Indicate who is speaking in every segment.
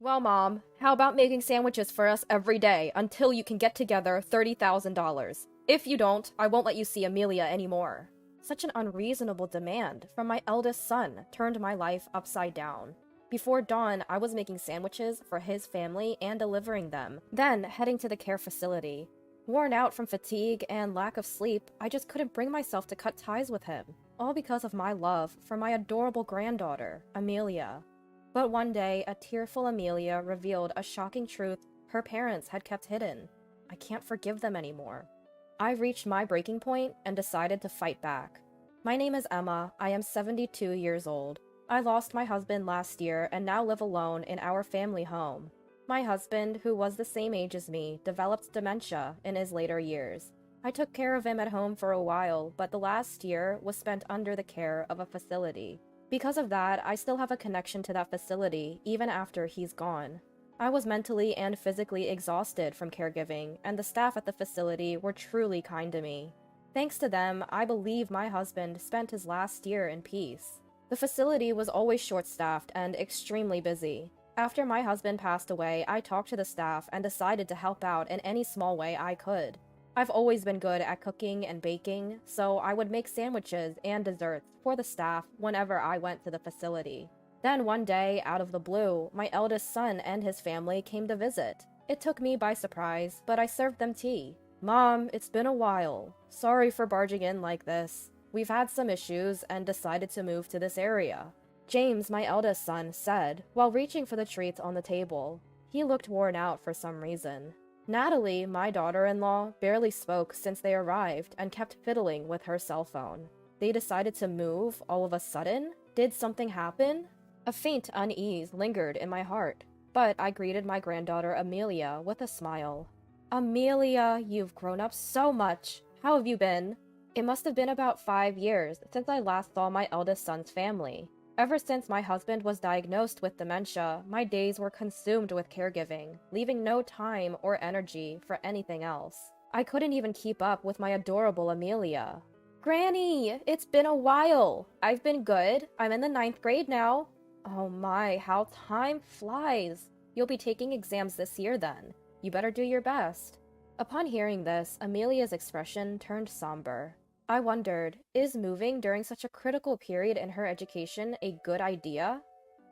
Speaker 1: Well, Mom, how about making sandwiches for us every day until you can get together $30,000? If you don't, I won't let you see Amelia anymore. Such an unreasonable demand from my eldest son turned my life upside down. Before dawn, I was making sandwiches for his family and delivering them, then heading to the care facility. Worn out from fatigue and lack of sleep, I just couldn't bring myself to cut ties with him, all because of my love for my adorable granddaughter, Amelia. But one day, a tearful Amelia revealed a shocking truth her parents had kept hidden. I can't forgive them anymore. I reached my breaking point and decided to fight back. My name is Emma. I am 72 years old. I lost my husband last year and now live alone in our family home. My husband, who was the same age as me, developed dementia in his later years. I took care of him at home for a while, but the last year was spent under the care of a facility. Because of that, I still have a connection to that facility, even after he's gone. I was mentally and physically exhausted from caregiving, and the staff at the facility were truly kind to me. Thanks to them, I believe my husband spent his last year in peace. The facility was always short-staffed and extremely busy. After my husband passed away, I talked to the staff and decided to help out in any small way I could. I've always been good at cooking and baking, so I would make sandwiches and desserts for the staff whenever I went to the facility. Then one day, out of the blue, my eldest son and his family came to visit. It took me by surprise, but I served them tea. Mom, it's been a while. Sorry for barging in like this. We've had some issues and decided to move to this area. James, my eldest son, said, while reaching for the treats on the table. He looked worn out for some reason. Natalie, my daughter-in-law, barely spoke since they arrived and kept fiddling with her cell phone. They decided to move all of a sudden? Did something happen? A faint unease lingered in my heart, but I greeted my granddaughter Amelia with a smile. Amelia, you've grown up so much. How have you been? It must have been about 5 years since I last saw my eldest son's family. Ever since my husband was diagnosed with dementia, my days were consumed with caregiving, leaving no time or energy for anything else. I couldn't even keep up with my adorable Amelia. Granny, it's been a while. I've been good. I'm in the 9th grade now. Oh my, how time flies. You'll be taking exams this year then. You better do your best. Upon hearing this, Amelia's expression turned somber. I wondered, is moving during such a critical period in her education a good idea?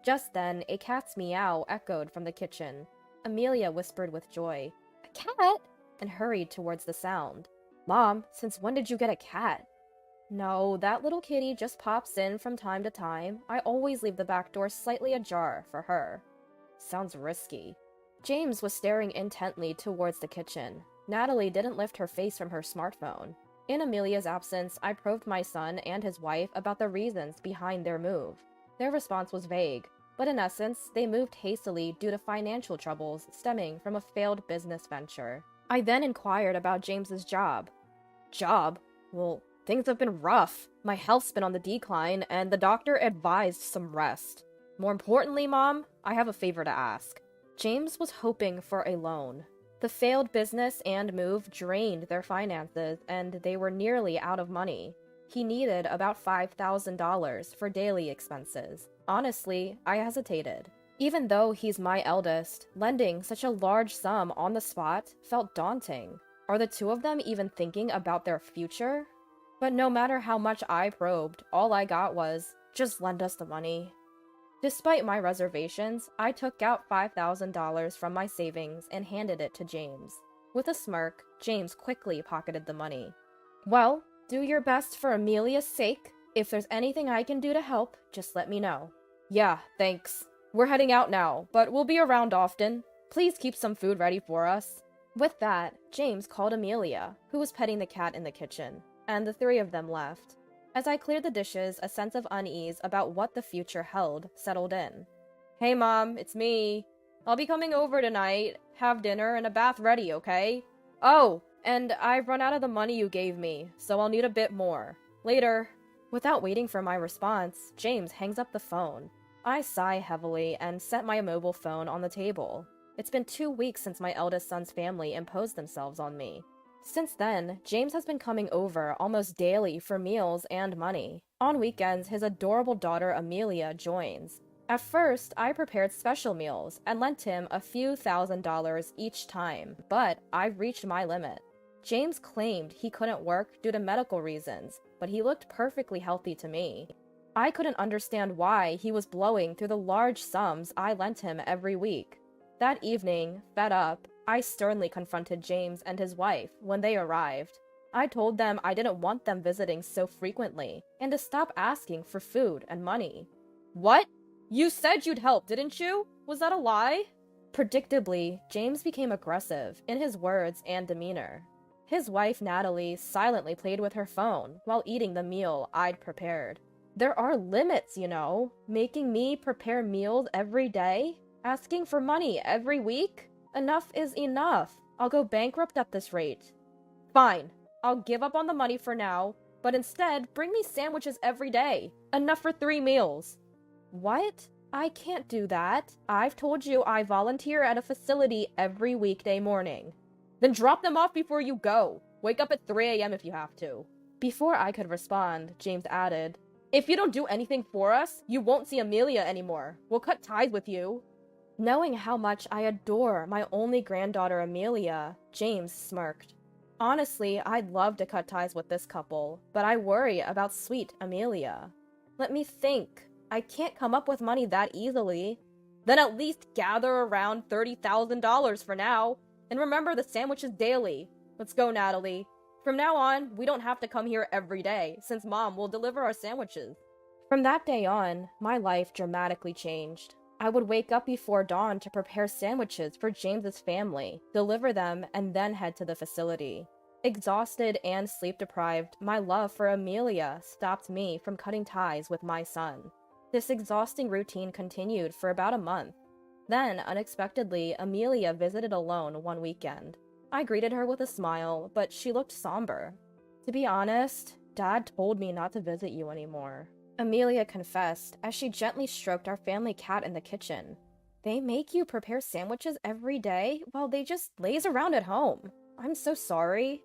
Speaker 1: Just then, a cat's meow echoed from the kitchen. Amelia whispered with joy, "A cat?" and hurried towards the sound. Mom, since when did you get a cat? No, that little kitty just pops in from time to time. I always leave the back door slightly ajar for her. Sounds risky. James was staring intently towards the kitchen. Natalie didn't lift her face from her smartphone. In Amelia's absence, I probed my son and his wife about the reasons behind their move. Their response was vague, but in essence, they moved hastily due to financial troubles stemming from a failed business venture. I then inquired about James's job. Job? Well, things have been rough. My health's been on the decline, and the doctor advised some rest. More importantly, Mom, I have a favor to ask. James was hoping for a loan. The failed business and move drained their finances, and they were nearly out of money. He needed about $5,000 for daily expenses. Honestly, I hesitated. Even though he's my eldest, lending such a large sum on the spot felt daunting. Are the two of them even thinking about their future? But no matter how much I probed, all I got was, just lend us the money. Despite my reservations, I took out $5,000 from my savings and handed it to James. With a smirk, James quickly pocketed the money. Well, do your best for Amelia's sake. If there's anything I can do to help, just let me know. Yeah, thanks. We're heading out now, but we'll be around often. Please keep some food ready for us. With that, James called Amelia, who was petting the cat in the kitchen, and the three of them left. As I cleared the dishes, a sense of unease about what the future held settled in. Hey Mom, it's me. I'll be coming over tonight. Have dinner and a bath ready, okay? Oh, and I've run out of the money you gave me, so I'll need a bit more. Later. Without waiting for my response, James hangs up the phone. I sigh heavily and set my mobile phone on the table. It's been 2 weeks since my eldest son's family imposed themselves on me. Since then, James has been coming over almost daily for meals and money. On weekends, his adorable daughter Amelia joins. At first, I prepared special meals and lent him a few $1,000s each time, but I reached my limit. James claimed he couldn't work due to medical reasons, but he looked perfectly healthy to me. I couldn't understand why he was blowing through the large sums I lent him every week. That evening, fed up, I sternly confronted James and his wife when they arrived. I told them I didn't want them visiting so frequently, and to stop asking for food and money. "What? You said you'd help, didn't you? Was that a lie?" Predictably, James became aggressive in his words and demeanor. His wife, Natalie, silently played with her phone while eating the meal I'd prepared. There are limits, you know. Making me prepare meals every day? Asking for money every week? Enough is enough. I'll go bankrupt at this rate. Fine, I'll give up on the money for now, but instead bring me sandwiches every day. Enough for 3 meals. What? I can't do that. I've told you I volunteer at a facility every weekday morning. Then drop them off before you go. Wake up at 3 a.m. if you have to. Before I could respond, James added, "If you don't do anything for us, you won't see Amelia anymore. We'll cut ties with you." Knowing how much I adore my only granddaughter Amelia, James smirked. Honestly, I'd love to cut ties with this couple, but I worry about sweet Amelia. Let me think. I can't come up with money that easily. Then at least gather around $30,000 for now. And remember the sandwiches daily. Let's go, Natalie. From now on, we don't have to come here every day, since Mom will deliver our sandwiches. From that day on, my life dramatically changed. I would wake up before dawn to prepare sandwiches for James's family, deliver them, and then head to the facility. Exhausted and sleep-deprived, my love for Amelia stopped me from cutting ties with my son. This exhausting routine continued for about a month. Then, unexpectedly, Amelia visited alone one weekend. I greeted her with a smile, but she looked somber. "To be honest, Dad told me not to visit you anymore," Amelia confessed as she gently stroked our family cat in the kitchen. "They make you prepare sandwiches every day while they just laze around at home. I'm so sorry."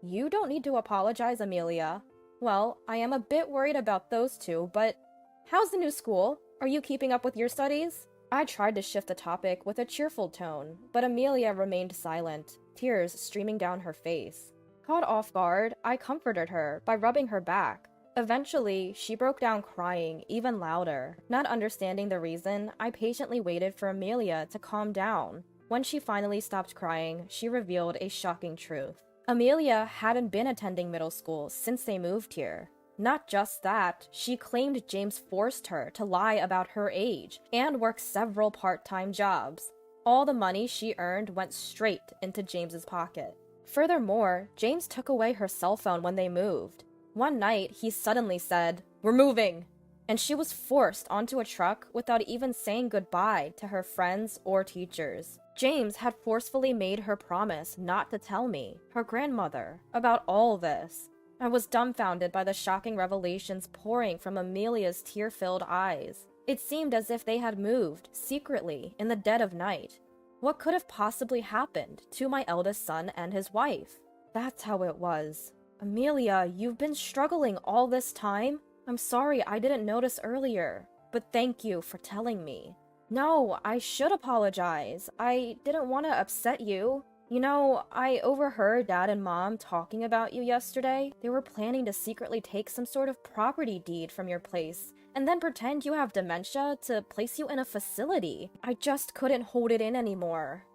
Speaker 1: "You don't need to apologize, Amelia." "Well, I am a bit worried about those two, but how's the new school? Are you keeping up with your studies?" I tried to shift the topic with a cheerful tone, but Amelia remained silent, tears streaming down her face. Caught off guard, I comforted her by rubbing her back. Eventually, she broke down crying even louder. Not understanding the reason, I patiently waited for Amelia to calm down. When she finally stopped crying, she revealed a shocking truth. Amelia hadn't been attending middle school since they moved here. Not just that, she claimed James forced her to lie about her age and work several part-time jobs. All the money she earned went straight into James's pocket. Furthermore, James took away her cell phone when they moved. One night, he suddenly said, "We're moving!" And she was forced onto a truck without even saying goodbye to her friends or teachers. James had forcefully made her promise not to tell me, her grandmother, about all this. I was dumbfounded by the shocking revelations pouring from Amelia's tear-filled eyes. It seemed as if they had moved, secretly, in the dead of night. What could have possibly happened to my eldest son and his wife? That's how it was. "Amelia, you've been struggling all this time? I'm sorry I didn't notice earlier, but thank you for telling me." "No, I should apologize. I didn't want to upset you. You know, I overheard Dad and Mom talking about you yesterday. They were planning to secretly take some sort of property deed from your place, and then pretend you have dementia to place you in a facility. I just couldn't hold it in anymore."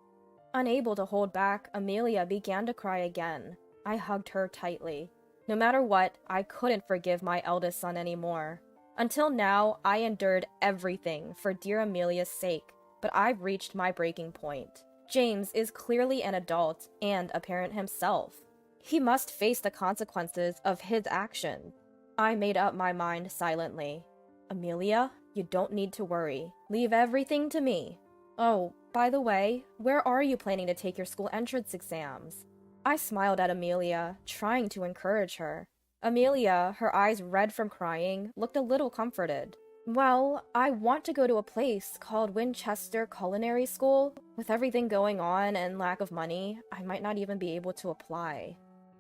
Speaker 1: Unable to hold back, Amelia began to cry again. I hugged her tightly. No matter what, I couldn't forgive my eldest son anymore. Until now, I endured everything for dear Amelia's sake, but I've reached my breaking point. James is clearly an adult and a parent himself. He must face the consequences of his actions. I made up my mind silently. "Amelia, you don't need to worry. Leave everything to me. Oh, by the way, where are you planning to take your school entrance exams?" I smiled at Amelia, trying to encourage her. Amelia, her eyes red from crying, looked a little comforted. "Well, I want to go to a place called Winchester Culinary School. With everything going on and lack of money, I might not even be able to apply."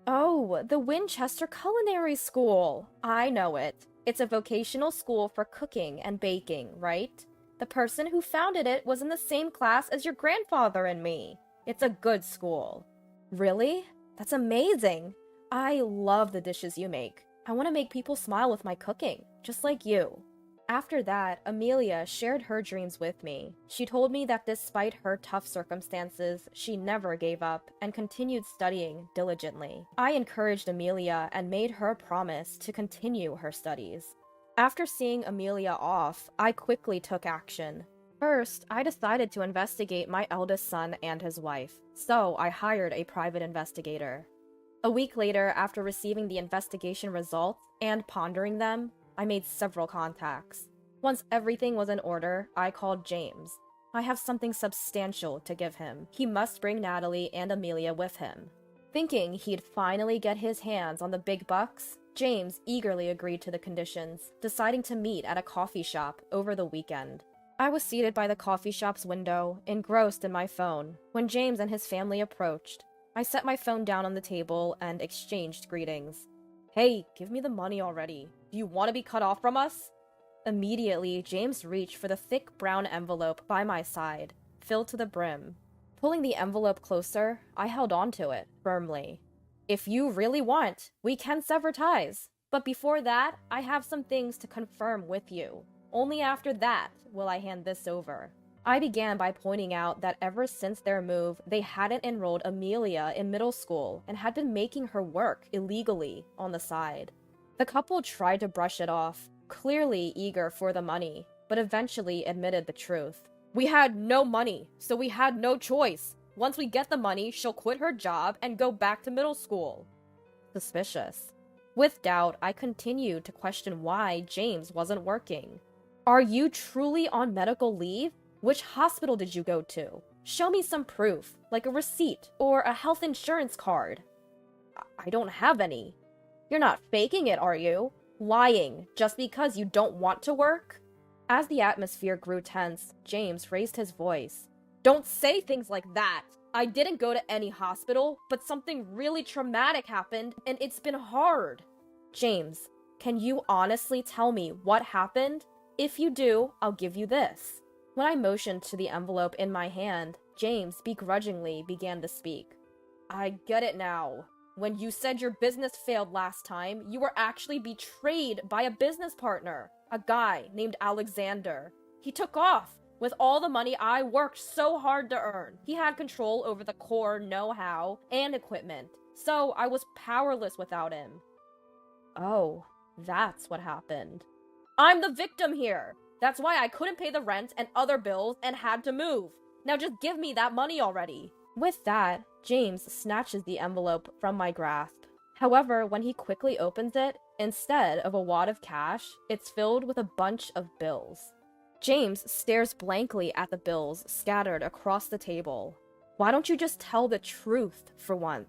Speaker 1: "Oh, the Winchester Culinary School! I know it. It's a vocational school for cooking and baking, right?" The person who founded it was in the same class as your grandfather and me. It's a good school. Really? That's amazing. I love the dishes you make. I want to make people smile with my cooking, just like you. After that, Amelia shared her dreams with me. She told me that despite her tough circumstances, she never gave up and continued studying diligently. I encouraged Amelia and made her promise to continue her studies. After seeing Amelia off, I quickly took action. First, I decided to investigate my eldest son and his wife, so I hired a private investigator. A week later, after receiving the investigation results and pondering them, I made several contacts. Once everything was in order, I called James. I have something substantial to give him. He must bring Natalie and Amelia with him. Thinking he'd finally get his hands on the big bucks, James eagerly agreed to the conditions, deciding to meet at a coffee shop over the weekend. I was seated by the coffee shop's window, engrossed in my phone, when James and his family approached. I set my phone down on the table and exchanged greetings. "Hey, give me the money already. Do you want to be cut off from us?" Immediately, James reached for the thick brown envelope by my side, filled to the brim. Pulling the envelope closer, I held onto it firmly. "If you really want, we can sever ties. But before that, I have some things to confirm with you. Only after that will I hand this over." I began by pointing out that ever since their move, they hadn't enrolled Amelia in middle school and had been making her work illegally on the side. The couple tried to brush it off, clearly eager for the money, but eventually admitted the truth. "We had no money, so we had no choice. Once we get the money, she'll quit her job and go back to middle school." Suspicious. With doubt, I continued to question why James wasn't working. "Are you truly on medical leave? Which hospital did you go to? Show me some proof, like a receipt or a health insurance card." "I don't have any." "You're not faking it, are you? Lying just because you don't want to work?" As the atmosphere grew tense, James raised his voice. "Don't say things like that! I didn't go to any hospital, but something really traumatic happened, and it's been hard." "James, can you honestly tell me what happened? If you do, I'll give you this." When I motioned to the envelope in my hand, James begrudgingly began to speak. "I get it now. When you said your business failed last time, you were actually betrayed by a business partner, a guy named Alexander. He took off with all the money I worked so hard to earn. He had control over the core know-how and equipment, so I was powerless without him." "Oh, that's what happened." "I'm the victim here. That's why I couldn't pay the rent and other bills and had to move. Now just give me that money already." With that, James snatches the envelope from my grasp. However, when he quickly opens it, instead of a wad of cash, it's filled with a bunch of bills. James stares blankly at the bills scattered across the table. "Why don't you just tell the truth for once?"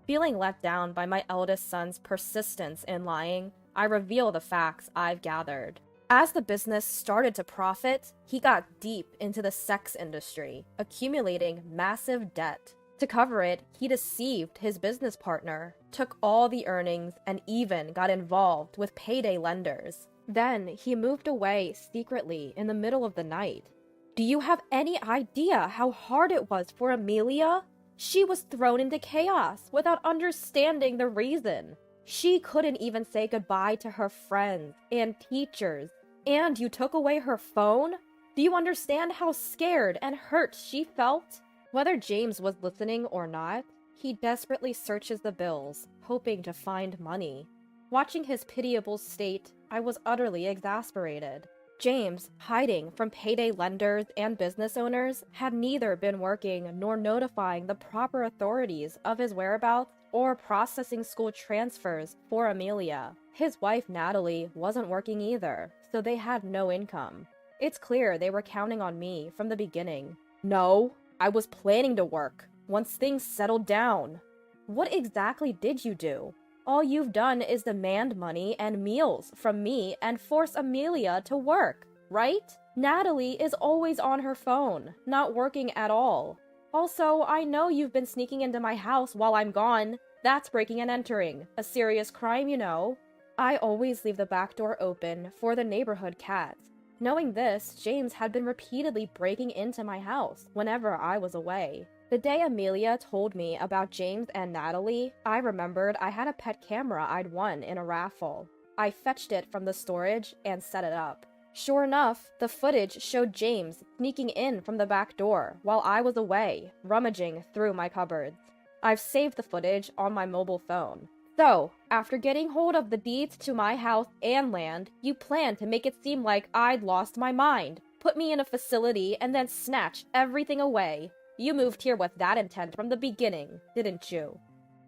Speaker 1: Feeling let down by my eldest son's persistence in lying, I reveal the facts I've gathered. As the business started to profit, he got deep into the sex industry, accumulating massive debt. To cover it, he deceived his business partner, took all the earnings, and even got involved with payday lenders. Then he moved away secretly in the middle of the night. Do you have any idea how hard it was for Amelia? She was thrown into chaos without understanding the reason. She couldn't even say goodbye to her friends and teachers. And you took away her phone? Do you understand how scared and hurt she felt? Whether James was listening or not, he desperately searches the bills, hoping to find money. Watching his pitiable state, I was utterly exasperated. James, hiding from payday lenders and business owners, had neither been working nor notifying the proper authorities of his whereabouts or processing school transfers for Amelia. His wife, Natalie, wasn't working either, so they had no income. It's clear they were counting on me from the beginning. No, I was planning to work once things settled down. What exactly did you do? All you've done is demand money and meals from me and force Amelia to work, right? Natalie is always on her phone, not working at all. Also, I know you've been sneaking into my house while I'm gone. That's breaking and entering. A serious crime, you know. I always leave the back door open for the neighborhood cats. Knowing this, James had been repeatedly breaking into my house whenever I was away. The day Amelia told me about James and Natalie, I remembered I had a pet camera I'd won in a raffle. I fetched it from the storage and set it up. Sure enough, the footage showed James sneaking in from the back door while I was away, rummaging through my cupboards. I've saved the footage on my mobile phone. So, after getting hold of the deeds to my house and land, you planned to make it seem like I'd lost my mind, put me in a facility, and then snatch everything away. You moved here with that intent from the beginning, didn't you?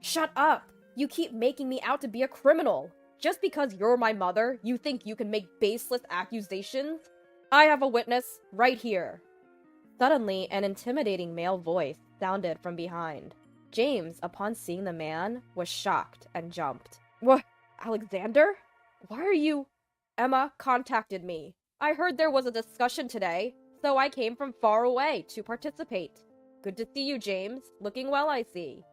Speaker 1: Shut up! You keep making me out to be a criminal! Just because you're my mother, you think you can make baseless accusations? I have a witness, right here. Suddenly, an intimidating male voice sounded from behind. James, upon seeing the man, was shocked and jumped. What? Alexander? Why are you... Emma contacted me. I heard there was a discussion today, so I came from far away to participate. Good to see you, James. Looking well, I see.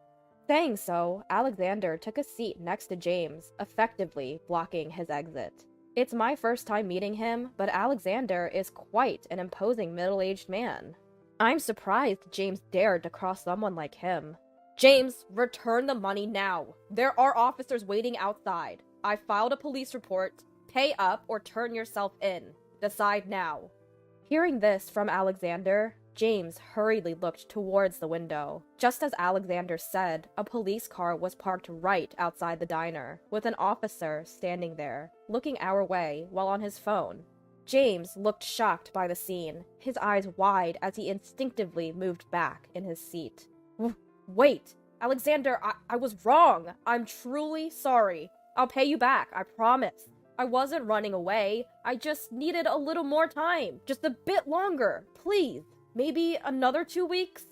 Speaker 1: Saying so, Alexander took a seat next to James, effectively blocking his exit. It's my first time meeting him, but Alexander is quite an imposing middle-aged man. I'm surprised James dared to cross someone like him. James, return the money now. There are officers waiting outside. I filed a police report. Pay up or turn yourself in. Decide now. Hearing this from Alexander, James hurriedly looked towards the window. Just as Alexander said, a police car was parked right outside the diner, with an officer standing there, looking our way while on his phone. James looked shocked by the scene, his eyes wide as he instinctively moved back in his seat. Wait, Alexander, I was wrong. I'm truly sorry. I'll pay you back, I promise. I wasn't running away. I just needed a little more time. Just a bit longer, please. Maybe another 2 weeks?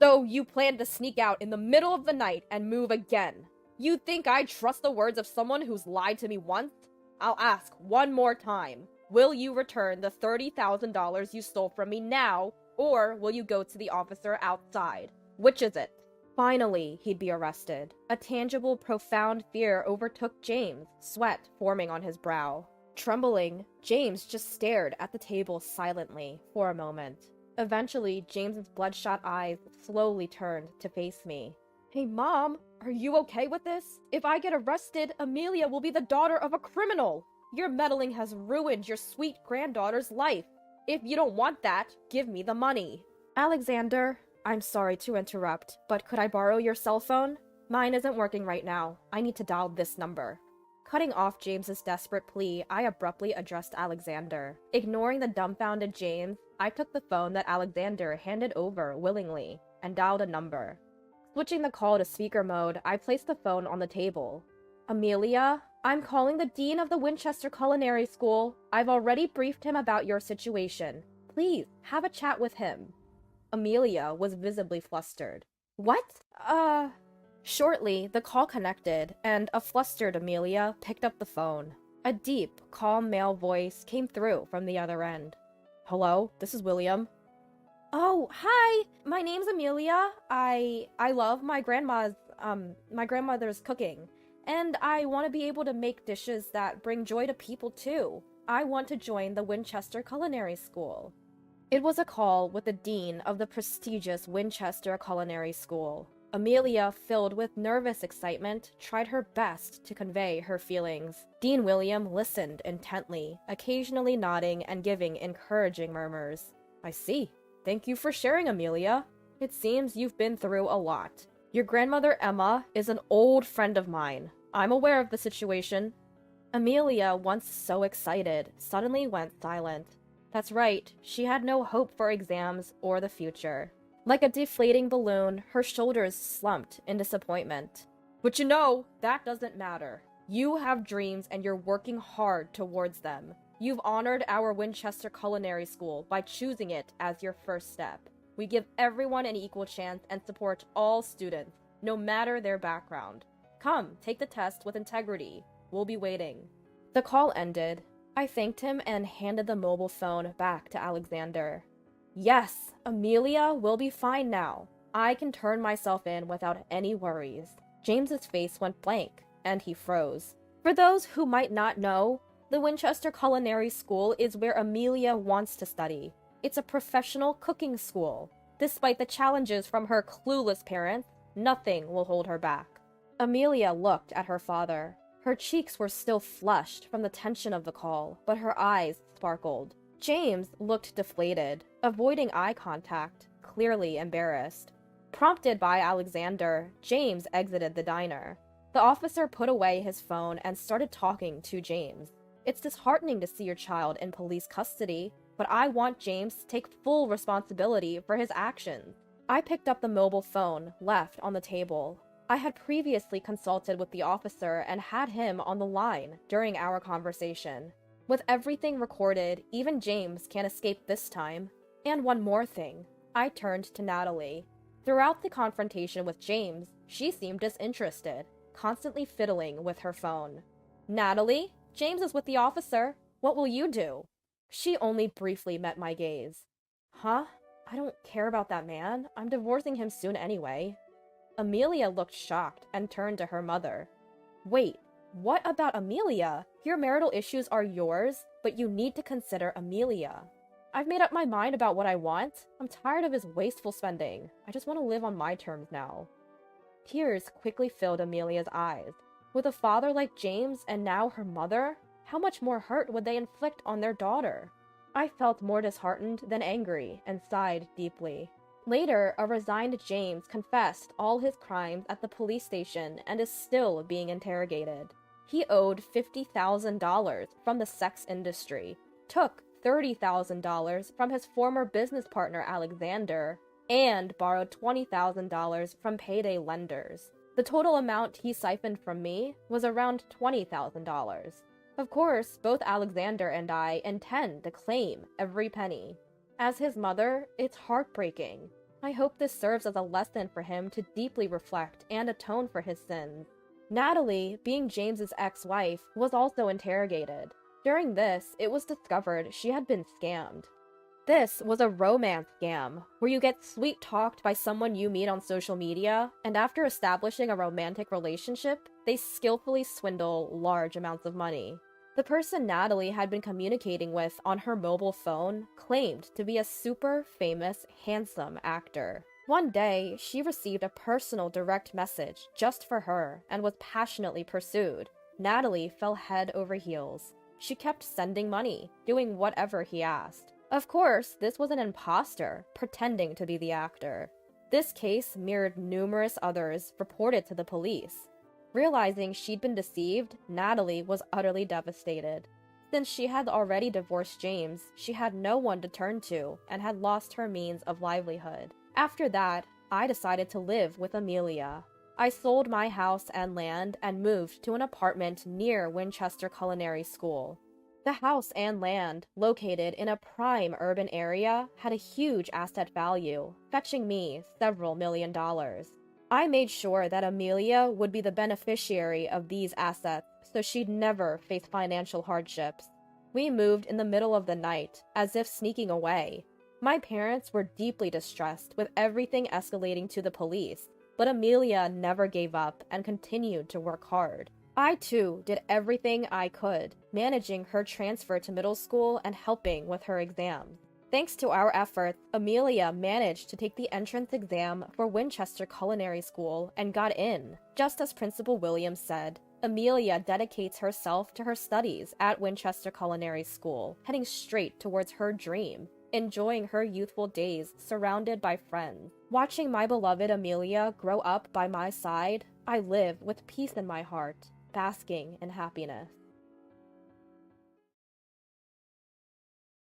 Speaker 1: So you plan to sneak out in the middle of the night and move again. You think I trust the words of someone who's lied to me once? I'll ask one more time. Will you return the $30,000 you stole from me now, or will you go to the officer outside? Which is it? Finally, he'd be arrested. A tangible, profound fear overtook James, sweat forming on his brow. Trembling, James just stared at the table silently for a moment. Eventually, James's bloodshot eyes slowly turned to face me. Hey, Mom, are you okay with this? If I get arrested, Amelia will be the daughter of a criminal. Your meddling has ruined your sweet granddaughter's life. If you don't want that, give me the money. Alexander, I'm sorry to interrupt, but could I borrow your cell phone? Mine isn't working right now. I need to dial this number. Cutting off James's desperate plea, I abruptly addressed Alexander. Ignoring the dumbfounded James, I took the phone that Alexander handed over willingly and dialed a number. Switching the call to speaker mode, I placed the phone on the table. Amelia, I'm calling the dean of the Winchester Culinary School. I've already briefed him about your situation. Please, have a chat with him. Amelia was visibly flustered. What? Shortly, the call connected, and a flustered Amelia picked up the phone. A deep, calm male voice came through from the other end. Hello, this is William. Oh, hi! My name's Amelia. I love my grandmother's cooking. And I want to be able to make dishes that bring joy to people too. I want to join the Winchester Culinary School. It was a call with the dean of the prestigious Winchester Culinary School. Amelia, filled with nervous excitement, tried her best to convey her feelings. Dean William listened intently, occasionally nodding and giving encouraging murmurs. I see. Thank you for sharing, Amelia. It seems you've been through a lot. Your grandmother Emma is an old friend of mine. I'm aware of the situation. Amelia, once so excited, suddenly went silent. That's right, she had no hope for exams or the future. Like a deflating balloon, her shoulders slumped in disappointment. But you know, that doesn't matter. You have dreams and you're working hard towards them. You've honored our Winchester Culinary School by choosing it as your first step. We give everyone an equal chance and support all students, no matter their background. Come, take the test with integrity. We'll be waiting. The call ended. I thanked him and handed the mobile phone back to Alexander. Yes, Amelia will be fine now. I can turn myself in without any worries. James's face went blank, and he froze. For those who might not know, The Winchester Culinary School is where Amelia wants to study. It's a professional cooking school. Despite the challenges from her clueless parents, nothing will hold her back. Amelia looked at her father. Her cheeks were still flushed from the tension of the call, but her eyes sparkled. James looked deflated, avoiding eye contact, clearly embarrassed. Prompted by Alexander, James exited the diner. The officer put away his phone and started talking to James. It's disheartening to see your child in police custody, but I want James to take full responsibility for his actions. I picked up the mobile phone left on the table. I had previously consulted with the officer and had him on the line during our conversation. With everything recorded, even James can't escape this time. And one more thing. I turned to Natalie. Throughout the confrontation with James, she seemed disinterested, constantly fiddling with her phone. Natalie, James is with the officer. What will you do? She only briefly met my gaze. Huh? I don't care about that man. I'm divorcing him soon anyway. Amelia looked shocked and turned to her mother. Wait, what about Amelia? Your marital issues are yours, but you need to consider Amelia. I've made up my mind about what I want. I'm tired of his wasteful spending. I just want to live on my terms now. Tears quickly filled Amelia's eyes. With a father like James and now her mother, how much more hurt would they inflict on their daughter? I felt more disheartened than angry and sighed deeply. Later, a resigned James confessed all his crimes at the police station and is still being interrogated. He owed $50,000 from the sex industry, took $30,000 from his former business partner Alexander, and borrowed $20,000 from payday lenders. The total amount he siphoned from me was around $20,000. Of course, both Alexander and I intend to claim every penny. As his mother, it's heartbreaking. I hope this serves as a lesson for him to deeply reflect and atone for his sins. Natalie, being James's ex-wife, was also interrogated. During this, it was discovered she had been scammed. This was a romance scam, where you get sweet-talked by someone you meet on social media, and after establishing a romantic relationship, they skillfully swindle large amounts of money. The person Natalie had been communicating with on her mobile phone claimed to be a super famous, handsome actor. One day, she received a personal direct message just for her and was passionately pursued. Natalie fell head over heels. She kept sending money, doing whatever he asked. Of course, this was an imposter, pretending to be the actor. This case mirrored numerous others reported to the police. Realizing she'd been deceived, Natalie was utterly devastated. Since she had already divorced James, she had no one to turn to and had lost her means of livelihood. After that, I decided to live with Amelia. I sold my house and land and moved to an apartment near Winchester Culinary School. The house and land, located in a prime urban area, had a huge asset value, fetching me several $1,000,000. I made sure that Amelia would be the beneficiary of these assets, so she'd never face financial hardships. We moved in the middle of the night, as if sneaking away. My parents were deeply distressed, with everything escalating to the police, but Amelia never gave up and continued to work hard. I, too, did everything I could, managing her transfer to middle school and helping with her exams. Thanks to our efforts, Amelia managed to take the entrance exam for Winchester Culinary School and got in. Just as Principal Williams said, Amelia dedicates herself to her studies at Winchester Culinary School, heading straight towards her dream, enjoying her youthful days surrounded by friends. Watching my beloved Amelia grow up by my side, I live with peace in my heart, basking in happiness.